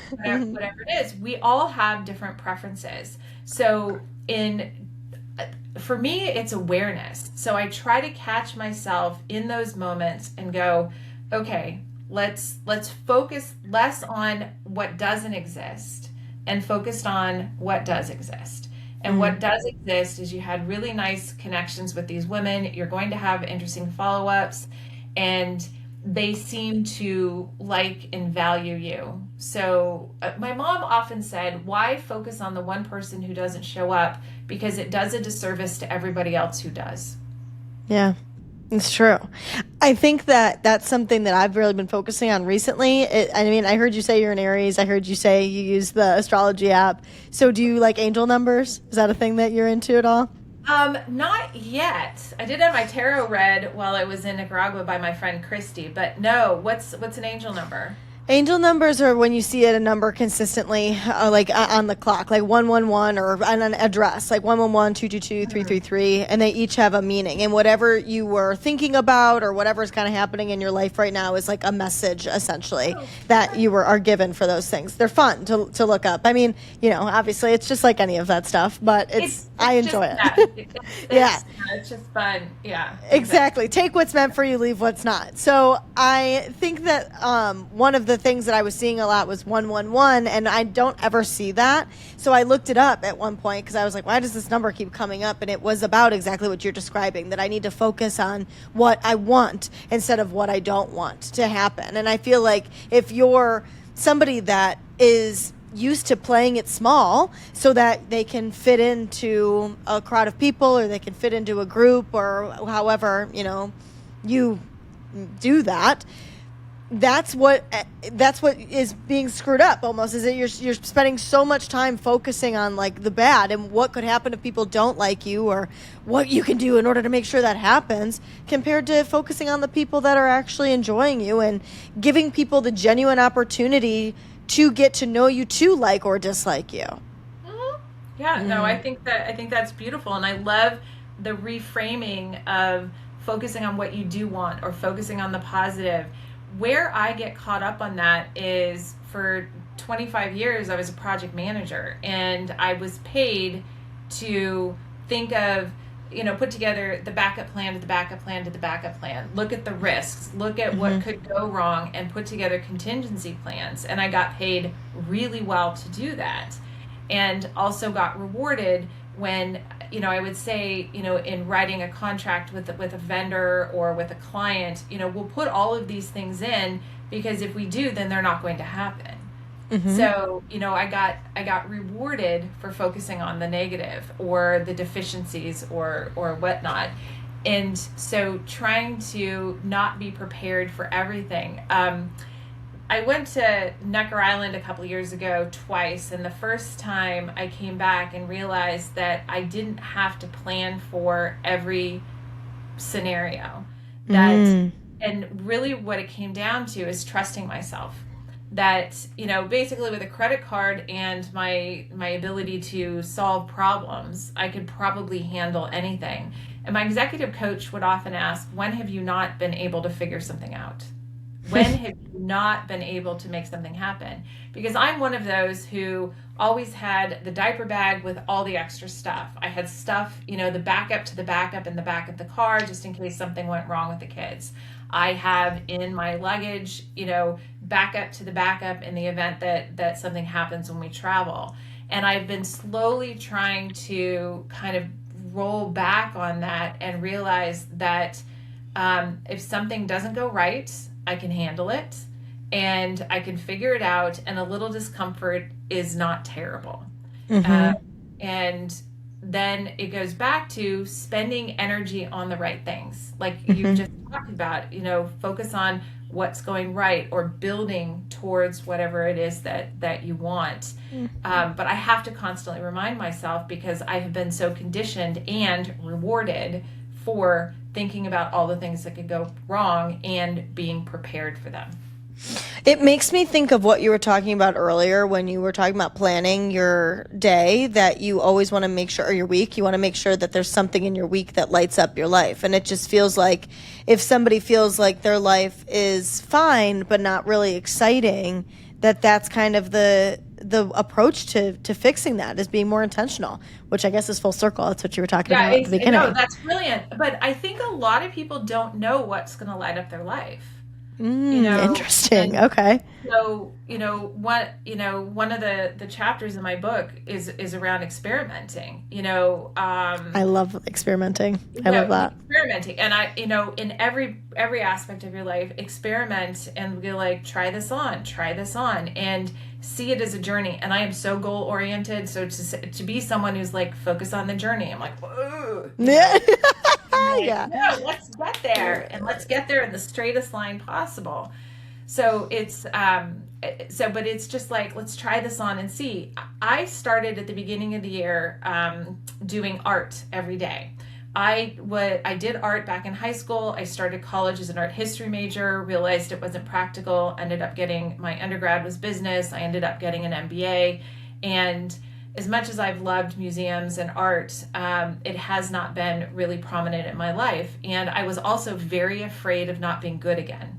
whatever it is. We all have different preferences. So for me, it's awareness. So I try to catch myself in those moments and go, okay, let's focus less on what doesn't exist and focused on what does exist. And what does exist is you had really nice connections with these women. You're going to have interesting follow-ups, and they seem to like and value you. So my mom often said, why focus on the one person who doesn't show up? Because it does a disservice to everybody else who does. Yeah. It's true. I think that that's something that I've really been focusing on recently. I heard you say you're an Aries. I heard you say you use the astrology app. So do you like angel numbers? Is that a thing that you're into at all? Not yet. I did have my tarot read while I was in Nicaragua by my friend Christy, but no. What's an angel number? Angel numbers are when you see a number consistently, like on the clock, like 111, or on an address, like 111, 222, 333, and they each have a meaning. And whatever you were thinking about or whatever's kind of happening in your life right now is like a message, essentially, that you are given for those things. They're fun to look up. I mean, obviously it's just like any of that stuff, but I enjoy it. Yeah. It's just fun. Yeah. Exactly. Take what's meant for you, leave what's not. So I think that one of the things that I was seeing a lot was 111, and I don't ever see that. So I looked it up at one point because I was like, why does this number keep coming up? And it was about exactly what you're describing, that I need to focus on what I want instead of what I don't want to happen. And I feel like if you're somebody that is used to playing it small so that they can fit into a crowd of people, or they can fit into a group, or however, you do that, that's what is being screwed up almost, is that you're spending so much time focusing on like the bad and what could happen if people don't like you, or what you can do in order to make sure that happens, compared to focusing on the people that are actually enjoying you and giving people the genuine opportunity to get to know you, to like or dislike you. Mm-hmm. Yeah, no, I think that's beautiful. And I love the reframing of focusing on what you do want, or focusing on the positive. Where I get caught up on that is, for 25 years, I was a project manager, and I was paid to think of, put together the backup plan to the backup plan to the backup plan, look at the risks, look at what could go wrong, and put together contingency plans. And I got paid really well to do that, and also got rewarded when I would say, in writing a contract with a vendor or with a client, we'll put all of these things in, because if we do, then they're not going to happen. So, I got rewarded for focusing on the negative or the deficiencies or whatnot. And so trying to not be prepared for everything. I went to Necker Island a couple years ago twice, and the first time I came back and realized that I didn't have to plan for every scenario. And really what it came down to is trusting myself. That, basically with a credit card and my ability to solve problems, I could probably handle anything. And my executive coach would often ask, when have you not been able to figure something out? When have you not been able to make something happen? Because I'm one of those who always had the diaper bag with all the extra stuff. I had stuff, the backup to the backup in the back of the car, just in case something went wrong with the kids. I have in my luggage, backup to the backup in the event that something happens when we travel. And I've been slowly trying to kind of roll back on that and realize that if something doesn't go right, I can handle it and I can figure it out, and a little discomfort is not terrible. And then it goes back to spending energy on the right things. Like you've just talked about, focus on what's going right or building towards whatever it is that you want. But I have to constantly remind myself, because I have been so conditioned and rewarded for thinking about all the things that could go wrong and being prepared for them. It makes me think of what you were talking about earlier when you were talking about planning your day, that you always want to make sure, or your week, you want to make sure that there's something in your week that lights up your life. And it just feels like if somebody feels like their life is fine but not really exciting, that's kind of the approach to fixing that, is being more intentional, which I guess is full circle. That's what you were talking about at the beginning. No, that's brilliant. But I think a lot of people don't know what's going to light up their life. Interesting. Okay. So, one of the chapters in my book is around experimenting. I love experimenting. I love that. Experimenting. And in every aspect of your life, experiment and be like, try this on, and see it as a journey. And I am so goal oriented. So to be someone who's like, focus on the journey, I'm like, whoa. Yeah. No, let's get there, and let's get there in the straightest line possible. So but it's just like, let's try this on and see. I started at the beginning of the year doing art every day. I did art back in high school. I started college as an art history major, realized it wasn't practical, ended up getting, my undergrad was business. I ended up getting an MBA, and as much as I've loved museums and art, it has not been really prominent in my life. And I was also very afraid of not being good again.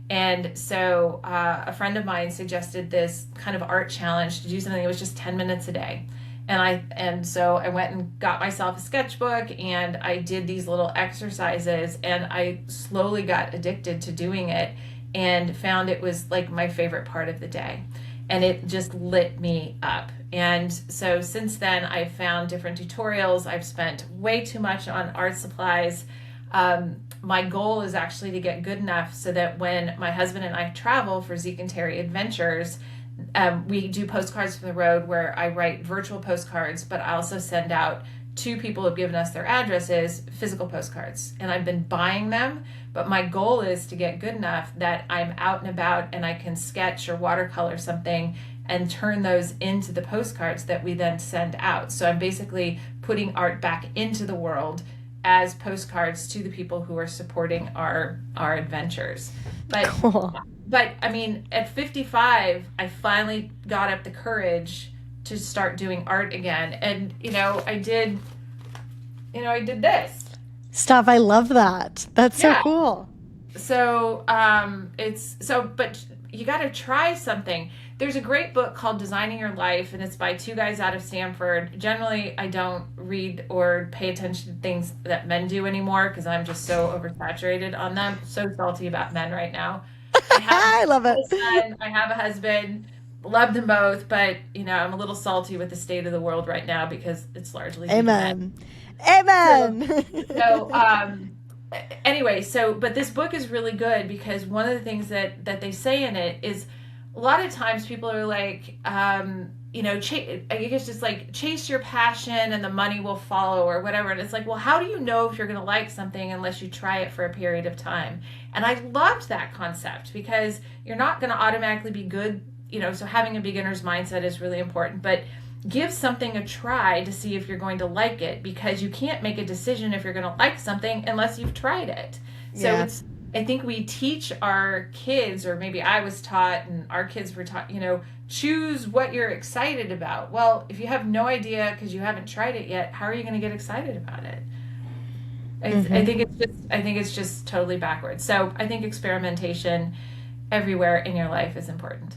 And so a friend of mine suggested this kind of art challenge to do something that was just 10 minutes a day. And so I went and got myself a sketchbook, and I did these little exercises, and I slowly got addicted to doing it and found it was like my favorite part of the day. And it just lit me up. And so since then, I've found different tutorials. I've spent way too much on art supplies. My goal is actually to get good enough so that when my husband and I travel for Zeke and Terri Adventures, we do postcards from the road where I write virtual postcards, but I also send out to people who've given us their addresses physical postcards. And I've been buying them, but my goal is to get good enough that I'm out and about and I can sketch or watercolor something and turn those into the postcards that we then send out. So I'm basically putting art back into the world as postcards to the people who are supporting our adventures. But Cool. But I mean, at 55, I finally got up the courage to start doing art again. And I did this. Stop. I love that. That's so cool. So but you got to try something. There's a great book called Designing Your Life, and it's by two guys out of Stanford. Generally, I don't read or pay attention to things that men do anymore because I'm just so oversaturated on them. So salty about men right now. I love it. I have a husband. love them both, but I'm a little salty with the state of the world right now because it's largely due to men. Amen. Amen. So, anyway, but this book is really good because one of the things that they say in it is a lot of times people are like, I guess just like chase your passion and the money will follow or whatever. And it's like, well, how do you know if you're going to like something unless you try it for a period of time? And I loved that concept because you're not going to automatically be good. So having a beginner's mindset is really important, but give something a try to see if you're going to like it, because you can't make a decision if you're going to like something unless you've tried it. So I think we teach our kids, or maybe I was taught and our kids were taught, choose what you're excited about. Well, if you have no idea because you haven't tried it yet, how are you going to get excited about it? I think it's just totally backwards. So I think experimentation everywhere in your life is important.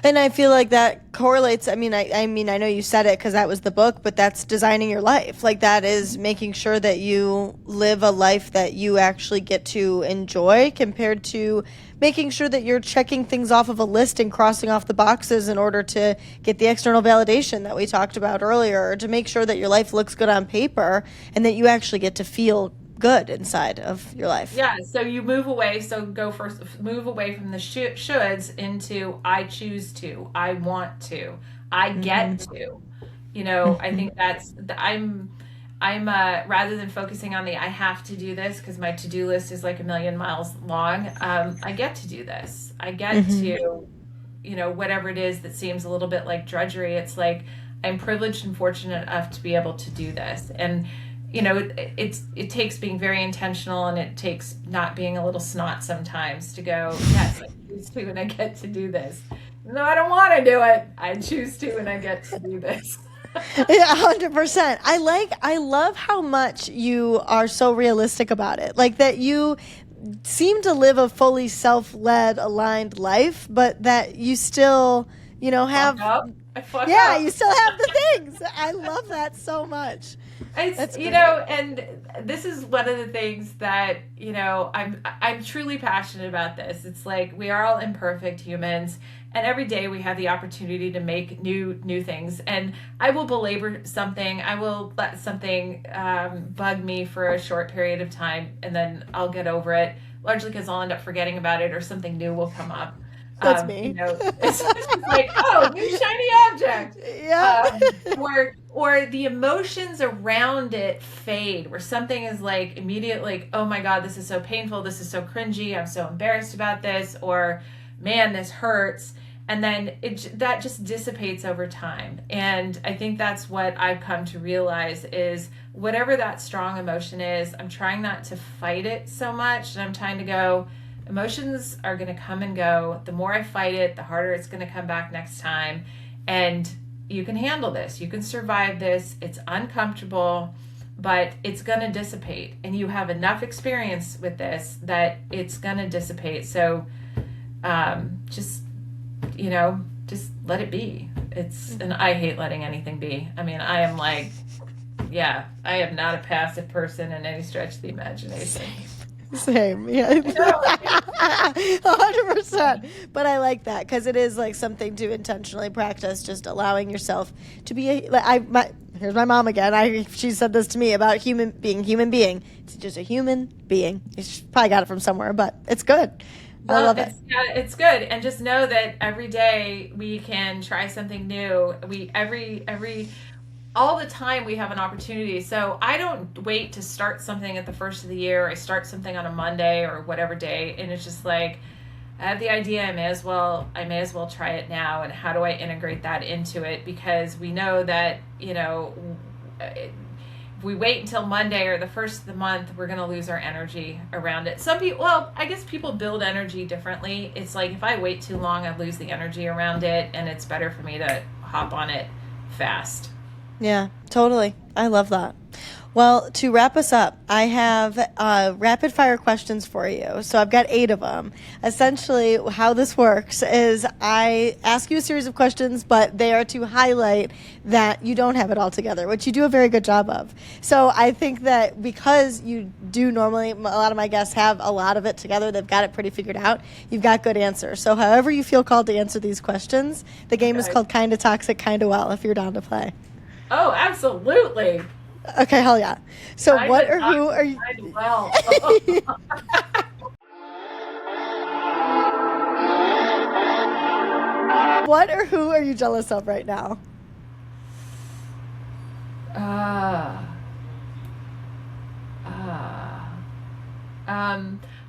And I feel like that correlates. I mean, I know you said it because that was the book, but that's designing your life. Like, that is making sure that you live a life that you actually get to enjoy, compared to making sure that you're checking things off of a list and crossing off the boxes in order to get the external validation that we talked about earlier, or to make sure that your life looks good on paper and that you actually get to feel good inside of your life. Yeah, so you move away. So move away from the shoulds into I choose to, I want to, I get to. I think I'm rather than focusing on the I have to do this because my to-do list is like 1,000,000 miles long. I get to do this. I get to, whatever it is that seems a little bit like drudgery. It's like I'm privileged and fortunate enough to be able to do this. And it takes being very intentional, and it takes not being a little snot sometimes to go, yes, I choose to and I get to do this. No, I don't want to do it. I choose to and I get to do this. Yeah, 100%. I love how much you are so realistic about it. Like, that you seem to live a fully self-led, aligned life, but that you still, have... you still have the things. I love that so much. It's, and this is one of the things that, I'm truly passionate about this. It's like we are all imperfect humans, and every day we have the opportunity to make new things. And I will belabor something. I will let something bug me for a short period of time, and then I'll get over it, largely because I'll end up forgetting about it or something new will come up. That's me. It's like, oh, new shiny object. Yeah. Or the emotions around it fade, where something is like immediately like, oh my God, this is so painful. This is so cringy. I'm so embarrassed about this. Or, man, this hurts. And then that just dissipates over time. And I think that's what I've come to realize is whatever that strong emotion is, I'm trying not to fight it so much. And I'm trying to go, emotions are going to come and go. The more I fight it, the harder it's going to come back next time. And you can handle this. You can survive this. It's uncomfortable, but it's going to dissipate. And you have enough experience with this that it's going to dissipate. So just let it be. And I hate letting anything be. I mean, I am like, I am not a passive person in any stretch of the imagination. Same, yeah. 100%. But I like that because it is like something to intentionally practice, just allowing yourself to be here's my mom again. She said this to me about human being. It's just a human being. She probably got it from somewhere, but it's good. I love it. Yeah, it's good. And just know that every day we can try something new. All the time we have an opportunity. So I don't wait to start something at the first of the year. I start something on a Monday or whatever day, and it's just like, I have the idea, I may as well try it now. And how do I integrate that into it? Because we know that, if we wait until Monday or the first of the month, we're going to lose our energy around it. Some people, I guess people build energy differently. It's like, if I wait too long, I lose the energy around it, and it's better for me to hop on it fast. Yeah, totally. I love that. Well, to wrap us up, I have rapid fire questions for you. So I've got 8 of them. Essentially, how this works is I ask you a series of questions, but they are to highlight that you don't have it all together, which you do a very good job of. So I think that because you do normally, a lot of my guests have a lot of it together, they've got it pretty figured out, you've got good answers. So however you feel called to answer these questions, the game is called Kinda Toxic, Kinda Well, if you're down to play. Oh, absolutely. Okay, hell yeah. So what or who are you? Well. What or who are you jealous of right now? I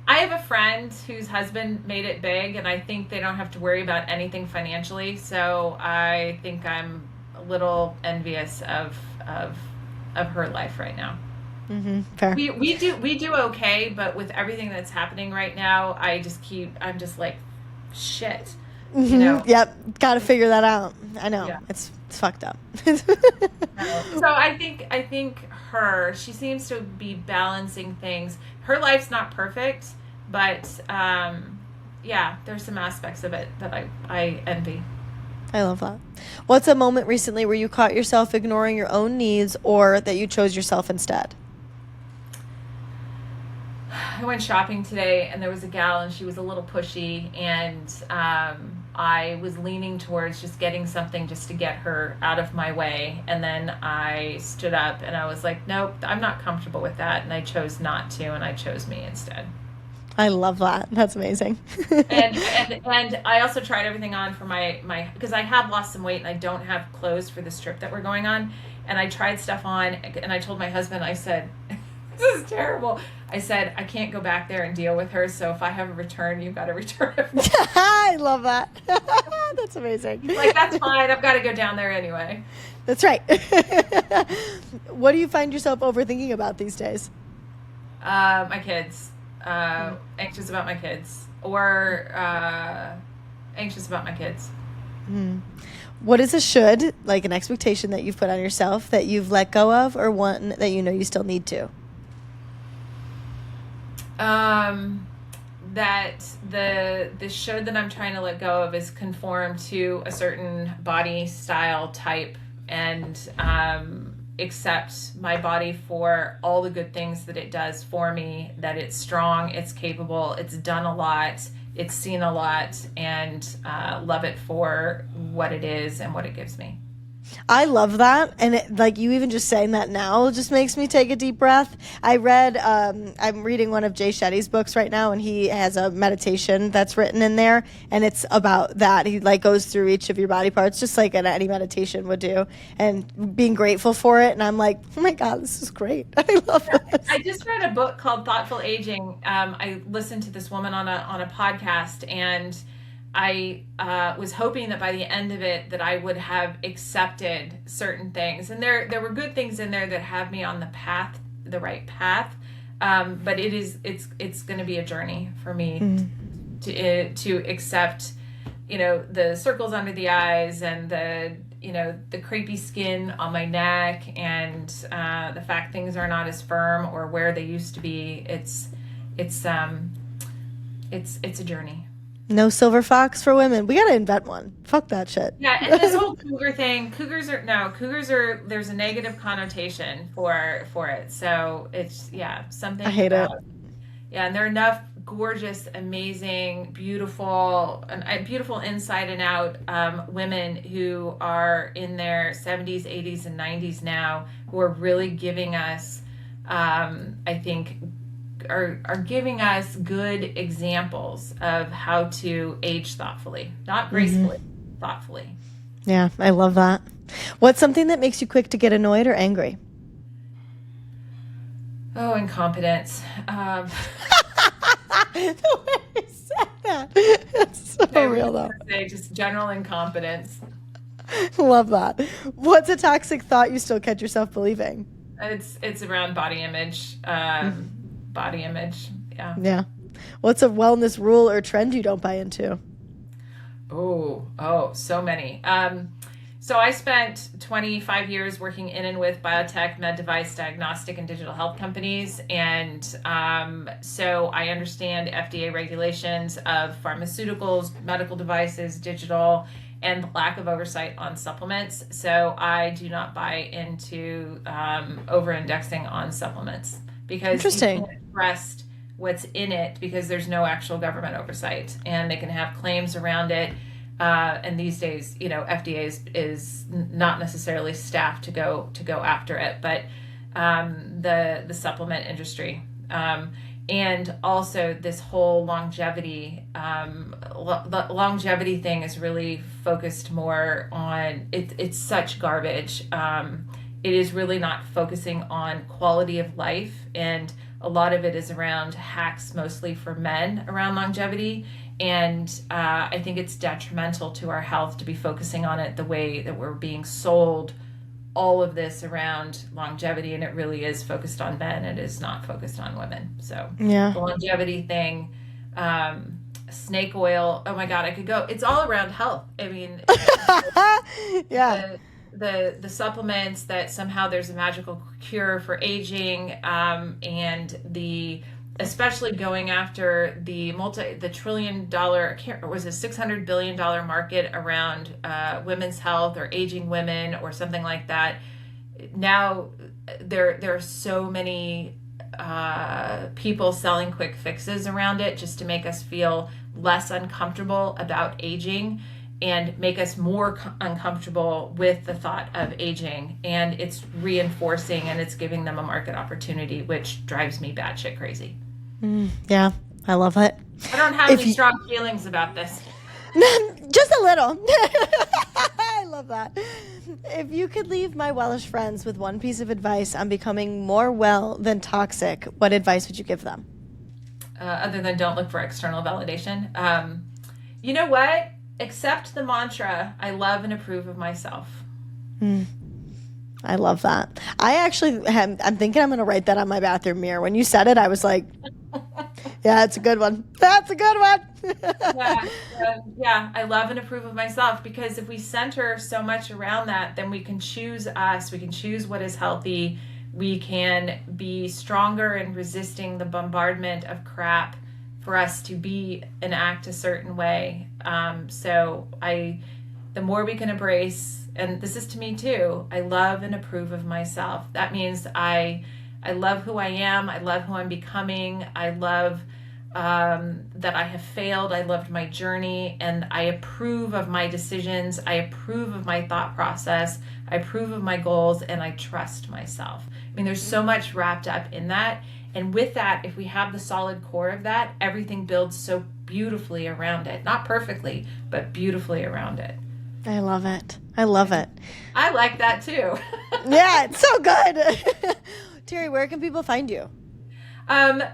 have a friend whose husband made it big, and I think they don't have to worry about anything financially. So I think I'm a little envious of her life right now. Mm-hmm. Fair. We do okay, but with everything that's happening right now, I'm just like, shit. Mm-hmm. You know? Yep. Got to figure that out. I know. Yeah. It's fucked up. So I think she seems to be balancing things. Her life's not perfect, but there's some aspects of it that I envy. I love that. What's a moment recently where you caught yourself ignoring your own needs or that you chose yourself instead? I went shopping today and there was a gal and she was a little pushy, and I was leaning towards just getting something just to get her out of my way. And then I stood up and I was like, nope, I'm not comfortable with that. And I chose not to, and I chose me instead. I love that. That's amazing. and I also tried everything on for my because I have lost some weight and I don't have clothes for this trip that we're going on. And I tried stuff on, and I told my husband, I said, this is terrible. I said, I can't go back there and deal with her. So if I have a return, you've got to return it. I love that. That's amazing. Like, that's fine. I've got to go down there anyway. That's right. What do you find yourself overthinking about these days? My kids. Anxious about my kids, or anxious about my kids. What is a should, like an expectation that you've put on yourself that you've let go of, or one that you know you still need to? That the should that I'm trying to let go of is conform to a certain body style type, and accept my body for all the good things that it does for me, that it's strong, it's capable, it's done a lot, it's seen a lot, and love it for what it is and what it gives me. I love that. And like you even just saying that now just makes me take a deep breath. I read, I'm reading one of Jay Shetty's books right now, and he has a meditation that's written in there, and it's about that. He like goes through each of your body parts, just like any meditation would do, and being grateful for it. And I'm like, oh my God, this is great. I love this. I just read a book called Thoughtful Aging. I listened to this woman on a podcast, and I was hoping that by the end of it that I would have accepted certain things, and there were good things in there that have me on the right path. But it's going to be a journey for me to accept, the circles under the eyes, and the crepey skin on my neck, and the fact things are not as firm or where they used to be. It's a journey. No silver fox for women. We got to invent one. Fuck that shit. Yeah, and this whole cougar thing, cougars are, there's a negative connotation for it. So it's, something. I hate it. Yeah, and there are enough gorgeous, amazing, beautiful inside and out women who are in their 70s, 80s, and 90s now, who are really giving us, I think, are giving us good examples of how to age thoughtfully, not gracefully, thoughtfully. Yeah, I love that. What's something that makes you quick to get annoyed or angry? Oh, incompetence. The way you said that. It's so real, though. Just general incompetence. Love that. What's a toxic thought you still catch yourself believing? It's around body image. Body image. Yeah. What's a wellness rule or trend you don't buy into? Oh, so many. So I spent 25 years working in and with biotech, med device, diagnostic, and digital health companies. And so I understand FDA regulations of pharmaceuticals, medical devices, digital, and the lack of oversight on supplements. So I do not buy into over-indexing on supplements because you Interesting. can't trust what's in it because there's no actual government oversight, and they can have claims around it. And these days, FDA is not necessarily staffed to go after it, but the supplement industry, and also this whole longevity, the longevity thing is really focused more on it. It's such garbage. It is really not focusing on quality of life, and a lot of it is around hacks, mostly for men, around longevity. And I think it's detrimental to our health to be focusing on it the way that we're being sold all of this around longevity. And it really is focused on men. It is not focused on women. So Yeah. the longevity thing, snake oil. Oh my God, I could go. It's all around health. I mean, Yeah. the supplements that somehow there's a magical cure for aging, and especially going after the $1 trillion, or was it $600 billion market around women's health or aging women or something like that. Now there are so many people selling quick fixes around it just to make us feel less uncomfortable about aging and make us more uncomfortable with the thought of aging. And it's reinforcing and it's giving them a market opportunity, which drives me batshit crazy. Yeah, I love it. I don't have any strong feelings about this. Just a little. I love that. If you could leave my Welsh friends with one piece of advice on becoming more well than toxic, what advice would you give them? Other than don't look for external validation. You know what? Accept the mantra, I love and approve of myself. I love that. I'm thinking I'm going to write that on my bathroom mirror. When you said it, I was like, yeah, it's a good one. That's a good one. Yeah, I love and approve of myself, because if we center so much around that, then we can choose us. We can choose what is healthy. We can be stronger in resisting the bombardment of crap for us to be and act a certain way. The more we can embrace, and this is to me too, I love and approve of myself. That means I love who I am. I love who I'm becoming. I love that I have failed. I loved my journey, and I approve of my decisions. I approve of my thought process. I approve of my goals, and I trust myself. I mean, there's so much wrapped up in that. And with that, if we have the solid core of that, everything builds so beautifully around it. Not perfectly, but beautifully around it. I love it. I love it. I like that too. Yeah, it's so good. Terri, where can people find you? Like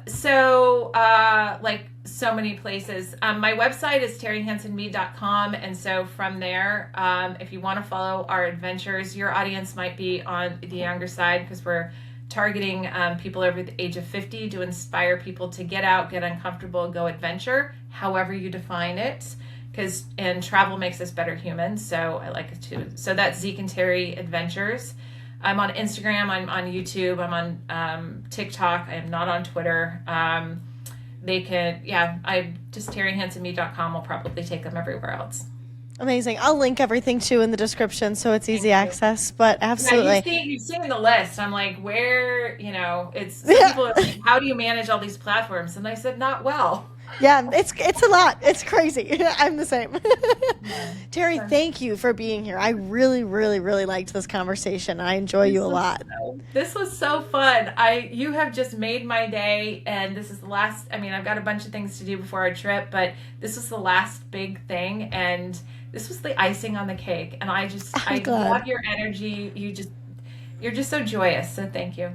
so many places. My website is terrihansonmead.com. And so from there, if you want to follow our adventures, your audience might be on the younger side, because we're targeting people over the age of 50 to inspire people to get out, get uncomfortable, go adventure, however you define it. And travel makes us better humans. So I like it too. So that's Zeke and Terri Adventures. I'm on Instagram. I'm on YouTube. I'm on TikTok. I am not on Twitter. I just terrihansonmead.com will probably take them everywhere else. Amazing. I'll link everything too in the description so it's easy access, but absolutely. Yeah, you've seen the list. I'm like, where, people are like, how do you manage all these platforms? And I said, not well. Yeah, it's a lot. It's crazy. I'm the same. Terri, thank you for being here. I really, really, really liked this conversation. I enjoy you a lot. This was so fun. You have just made my day, and this is the last. I mean, I've got a bunch of things to do before our trip, but this was the last big thing, and this was the icing on the cake. And I love your energy. You're just so joyous. So thank you.